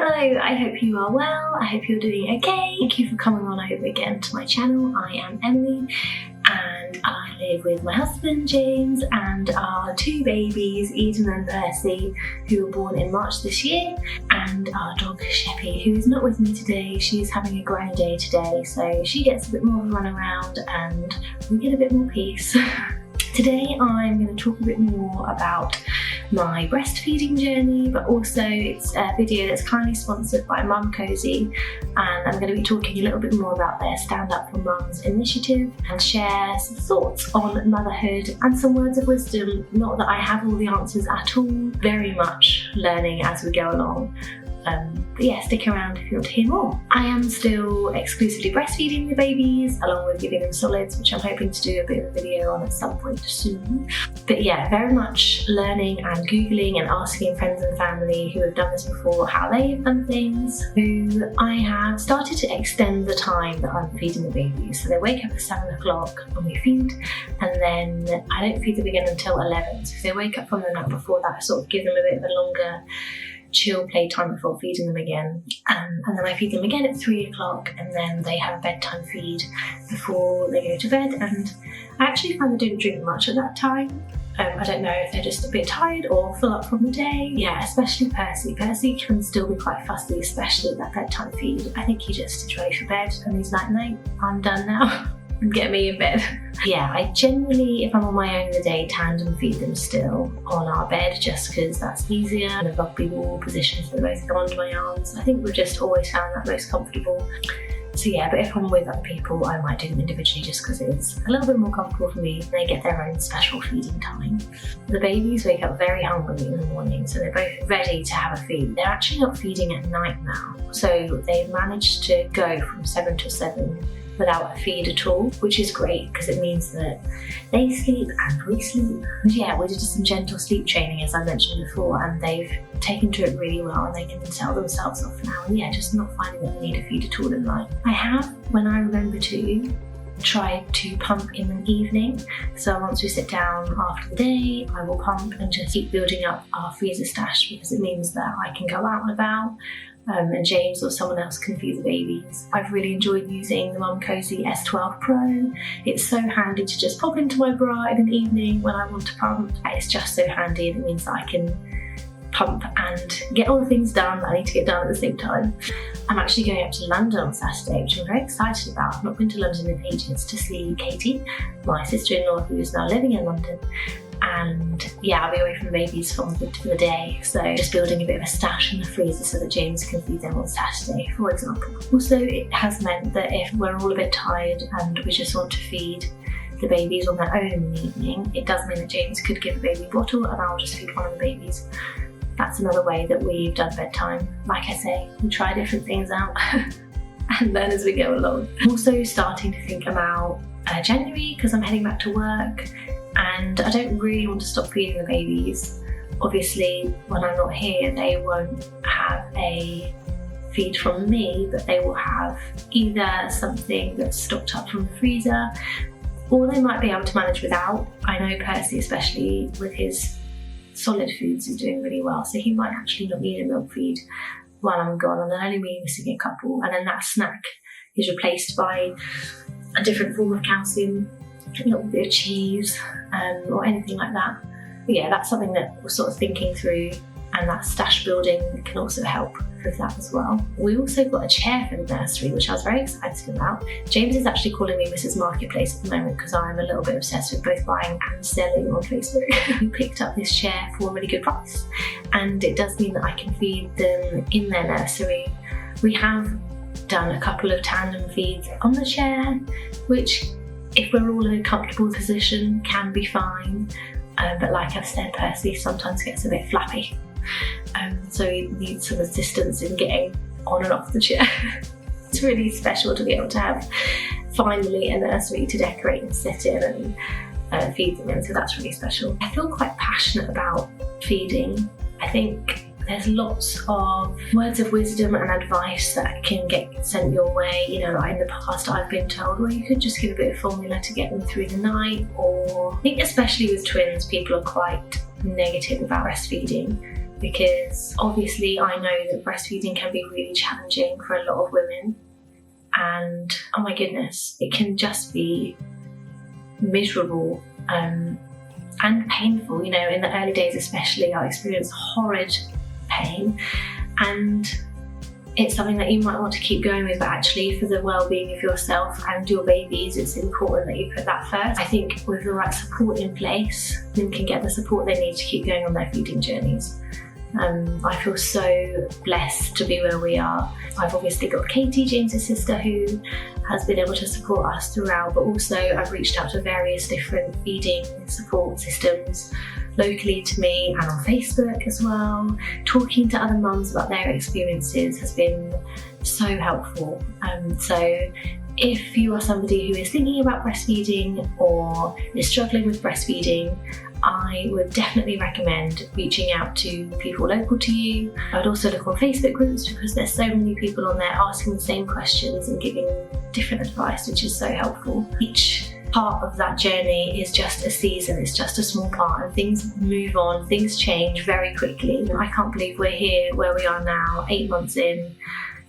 Hello, I hope you are well. I hope you're doing okay. Thank you for coming on over again to my channel. I am Emily and I live with my husband James and our two babies, Eden and Percy, who were born in March this year, and our dog Sheppy, who is not with me today. She's having a granny day today, so she gets a bit more of a run around and we get a bit more peace. Today I'm going to talk a bit more about my breastfeeding journey, but also it's a video that's kindly sponsored by Momcozy, and I'm going to be talking a little bit more about their Stand Up for Mums initiative and share some thoughts on motherhood and some words of wisdom. Not that I have all the answers at all, very much learning as we go along. But yeah, stick around if you want to hear more. I am still exclusively breastfeeding the babies, along with giving them solids, which I'm hoping to do a bit of a video on at some point soon. But yeah, very much learning and Googling and asking friends and family who have done this before how they have done things. So I have started to extend the time that I'm feeding the babies. So they wake up at 7 o'clock and we feed, and then I don't feed them again until 11. So if they wake up from the nap before that, I sort of give them a bit of a longer chill playtime before feeding them again, and then I feed them again at 3 o'clock, and then they have a bedtime feed before they go to bed. And I actually find they don't drink much at that time. I don't know if they're just a bit tired or full up from the day. Yeah, especially Percy. Percy can still be quite fussy, especially at that bedtime feed. I think he just is ready for bed and he's like, no, I'm done now. Get me in bed. Yeah, I generally, if I'm on my own in the day, tandem feed them still on our bed, just because that's easier. In a rugby ball position, so they both go under my arms. I think we've just always found that most comfortable. So yeah, but if I'm with other people, I might do them individually just because it's a little bit more comfortable for me. They get their own special feeding time. The babies wake up very hungry in the morning, so they're both ready to have a feed. They're actually not feeding at night now, so they've managed to go from 7 till 7 without a feed at all, which is great because it means that they sleep and we sleep. And yeah, we did some gentle sleep training, as I mentioned before, and they've taken to it really well, and they can tell themselves off now. And yeah, just not finding that they need a feed at all in night. I have, when I remember to, tried to pump in the evening. So once we sit down after the day, I will pump and just keep building up our freezer stash, because it means that I can go out and about. And James or someone else can feed the babies. I've really enjoyed using the Momcozy S12 Pro. It's so handy to just pop into my bra in the evening when I want to pump. It's just so handy, and it means that I can pump and get all the things done that I need to get done at the same time. I'm actually going up to London on Saturday, which I'm very excited about. I've not been to London in ages, to see Katie, my sister-in-law, who is now living in London. And yeah, I'll be away from the babies for the day, so just building a bit of a stash in the freezer so that James can feed them on Saturday, for example. Also, it has meant that if we're all a bit tired and we just want to feed the babies on their own in the evening, it does mean that James could give a baby bottle and I'll just feed one of the babies. That's another way that we've done bedtime. Like I say, we try different things out and learn as we go along. I'm also starting to think about January, because I'm heading back to work, and I don't really want to stop feeding the babies. Obviously, when I'm not here, they won't have a feed from me, but they will have either something that's stocked up from the freezer, or they might be able to manage without. I know Percy, especially with his solid foods, is doing really well, so he might actually not need a milk feed while I'm gone, and then only me missing a couple, and then that snack is replaced by a different form of calcium, a little bit of cheese, or anything like that. But yeah, that's something that we're sort of thinking through, and that stash building can also help with that as well. We also got a chair for the nursery, which I was very excited about. James is actually calling me Mrs. Marketplace at the moment because I'm a little bit obsessed with both buying and selling on Facebook. We picked up this chair for a really good price, and it does mean that I can feed them in their nursery. We have done a couple of tandem feeds on the chair, which, if we're all in a comfortable position, can be fine. But like I've said, Percy sometimes gets a bit flappy. So he needs some assistance in getting on and off the chair. It's really special to be able to have finally a nursery to decorate and sit in and feed them in, so that's really special. I feel quite passionate about feeding. I think there's lots of words of wisdom and advice that can get sent your way. You know, like in the past I've been told, well, you could just give a bit of formula to get them through the night, or I think especially with twins, people are quite negative about breastfeeding. because obviously I know that breastfeeding can be really challenging for a lot of women, and oh my goodness, it can just be miserable and painful. You know, in the early days especially, I experienced horrid pain, and it's something that you might want to keep going with, but actually for the well-being of yourself and your babies, it's important that you put that first. I think with the right support in place, women can get the support they need to keep going on their feeding journeys. I feel so blessed to be where we are. I've obviously got Katie, James's sister, who has been able to support us throughout, but also I've reached out to various different feeding support systems locally to me and on Facebook as well. Talking to other mums about their experiences has been so helpful. So if you are somebody who is thinking about breastfeeding or is struggling with breastfeeding, I would definitely recommend reaching out to people local to you. I would also look on Facebook groups, because there's so many people on there asking the same questions and giving different advice, which is so helpful. Each part of that journey is just a season, it's just a small part, and things move on, things change very quickly. I can't believe we're here where we are now, 8 months in,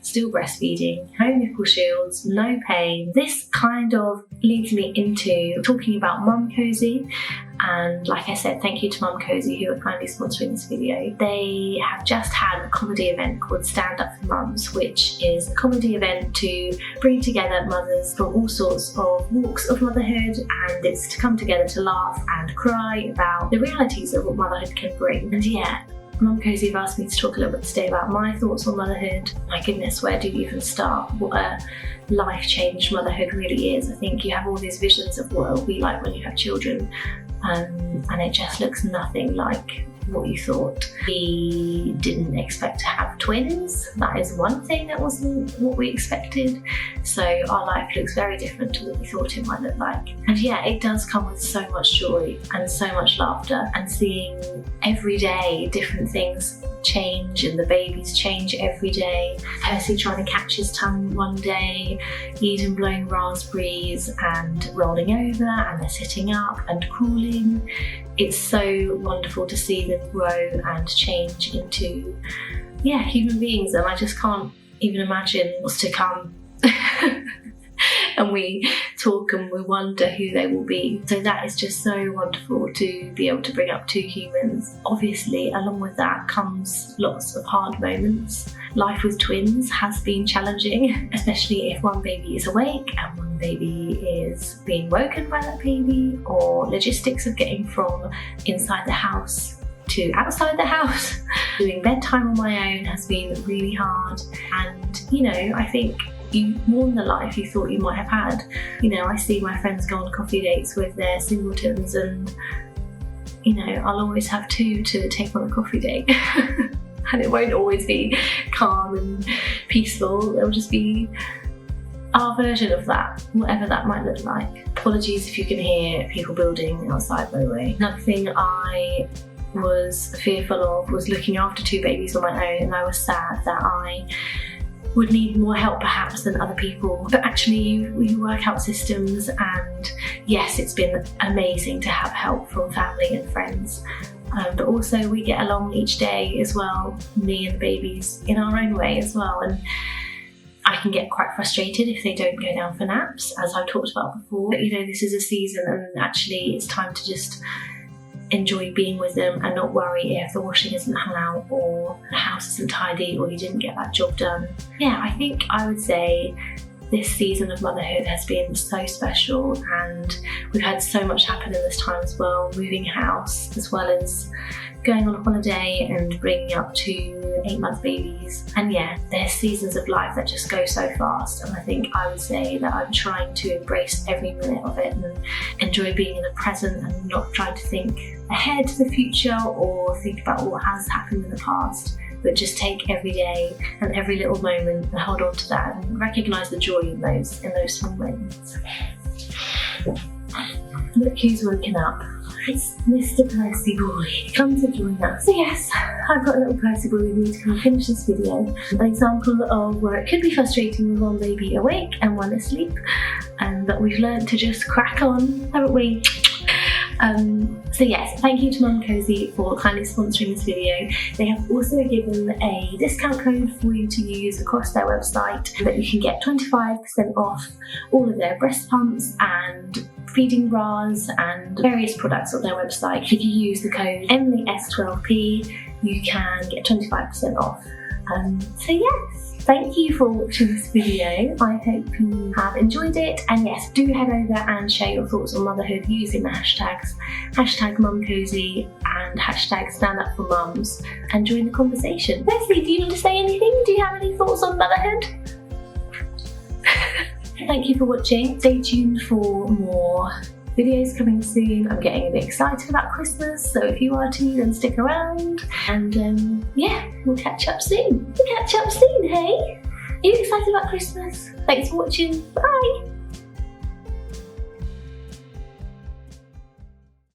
still breastfeeding, no nipple shields, no pain. This kind of leads me into talking about Momcozy. And like I said, thank you to Momcozy, who are kindly sponsoring this video. They have just had a comedy event called Stand Up for Mums, which is a comedy event to bring together mothers from all sorts of walks of motherhood, and it's to come together to laugh and cry about the realities of what motherhood can bring. And yeah, Momcozy have asked me to talk a little bit today about my thoughts on motherhood. My goodness, where do you even start? What a life change motherhood really is. I think you have all these visions of what it'll be like when you have children, and it just looks nothing like what you thought. We didn't expect to have twins. That is one thing that wasn't what we expected. So our life looks very different to what we thought it might look like. And yeah, it does come with so much joy and so much laughter, and seeing every day different things change and the babies change every day. Percy trying to catch his tongue one day, Eden blowing raspberries and rolling over, and they're sitting up and crawling. It's so wonderful to see them grow and change into, yeah, human beings, and I just can't even imagine what's to come. And we talk and we wonder who they will be. So that is just so wonderful to be able to bring up 2 humans. Obviously, along with that comes lots of hard moments. Life with twins has been challenging, especially if one baby is awake and one baby is being woken by that baby, or logistics of getting from inside the house to outside the house. Doing bedtime on my own has been really hard, and you know, I think you mourn the life you thought you might have had. You know, I see my friends go on coffee dates with their singletons, and you know, I'll always have 2 to take on a coffee date. And it won't always be calm and peaceful. It'll just be our version of that, whatever that might look like. Apologies if you can hear people building outside, by the way. Another thing I was fearful of was looking after 2 babies on my own, and I was sad that I would need more help perhaps than other people. But actually we work out systems, and yes, it's been amazing to have help from family and friends. But also we get along each day as well, me and the babies, in our own way as well. And I can get quite frustrated if they don't go down for naps, as I've talked about before. But, you know, this is a season, and actually it's time to just enjoy being with them and not worry if the washing isn't hung out, or the house isn't tidy, or you didn't get that job done. Yeah, I think I would say this season of motherhood has been so special, and we've had so much happen in this time as well, moving house as well as going on holiday and bringing up 2 8-month babies. And yeah, there's seasons of life that just go so fast, and I think I would say that I'm trying to embrace every minute of it and enjoy being in the present, and not trying to think ahead to the future or think about what has happened in the past, but just take every day and every little moment and hold on to that and recognise the joy in those small moments. Look who's woken up. It's Mr. Percy Boy. Come to join us. So yes, I've got a little Percy Boy with me to come and finish this video. An example of where it could be frustrating with one baby awake and one asleep, but we've learned to just crack on, haven't we? So yes, thank you to Momcozy for kindly sponsoring this video. They have also given a discount code for you to use across their website that you can get 25% off all of their breast pumps and feeding bras and various products on their website. If you use the code EmilyS12P, you can get 25% off. So yes, thank you for watching this video. I hope you have enjoyed it, and yes, do head over and share your thoughts on motherhood using the hashtags #Momcozy and #StandUpForMums, and join the conversation. Leslie, do you want to say anything? Do you have any thoughts on motherhood? Thank you for watching. Stay tuned for more videos coming soon. I'm getting a bit excited about Christmas, so if you are too, then stick around. And yeah, we'll catch up soon. Hey? Are you excited about Christmas? Thanks for watching. Bye!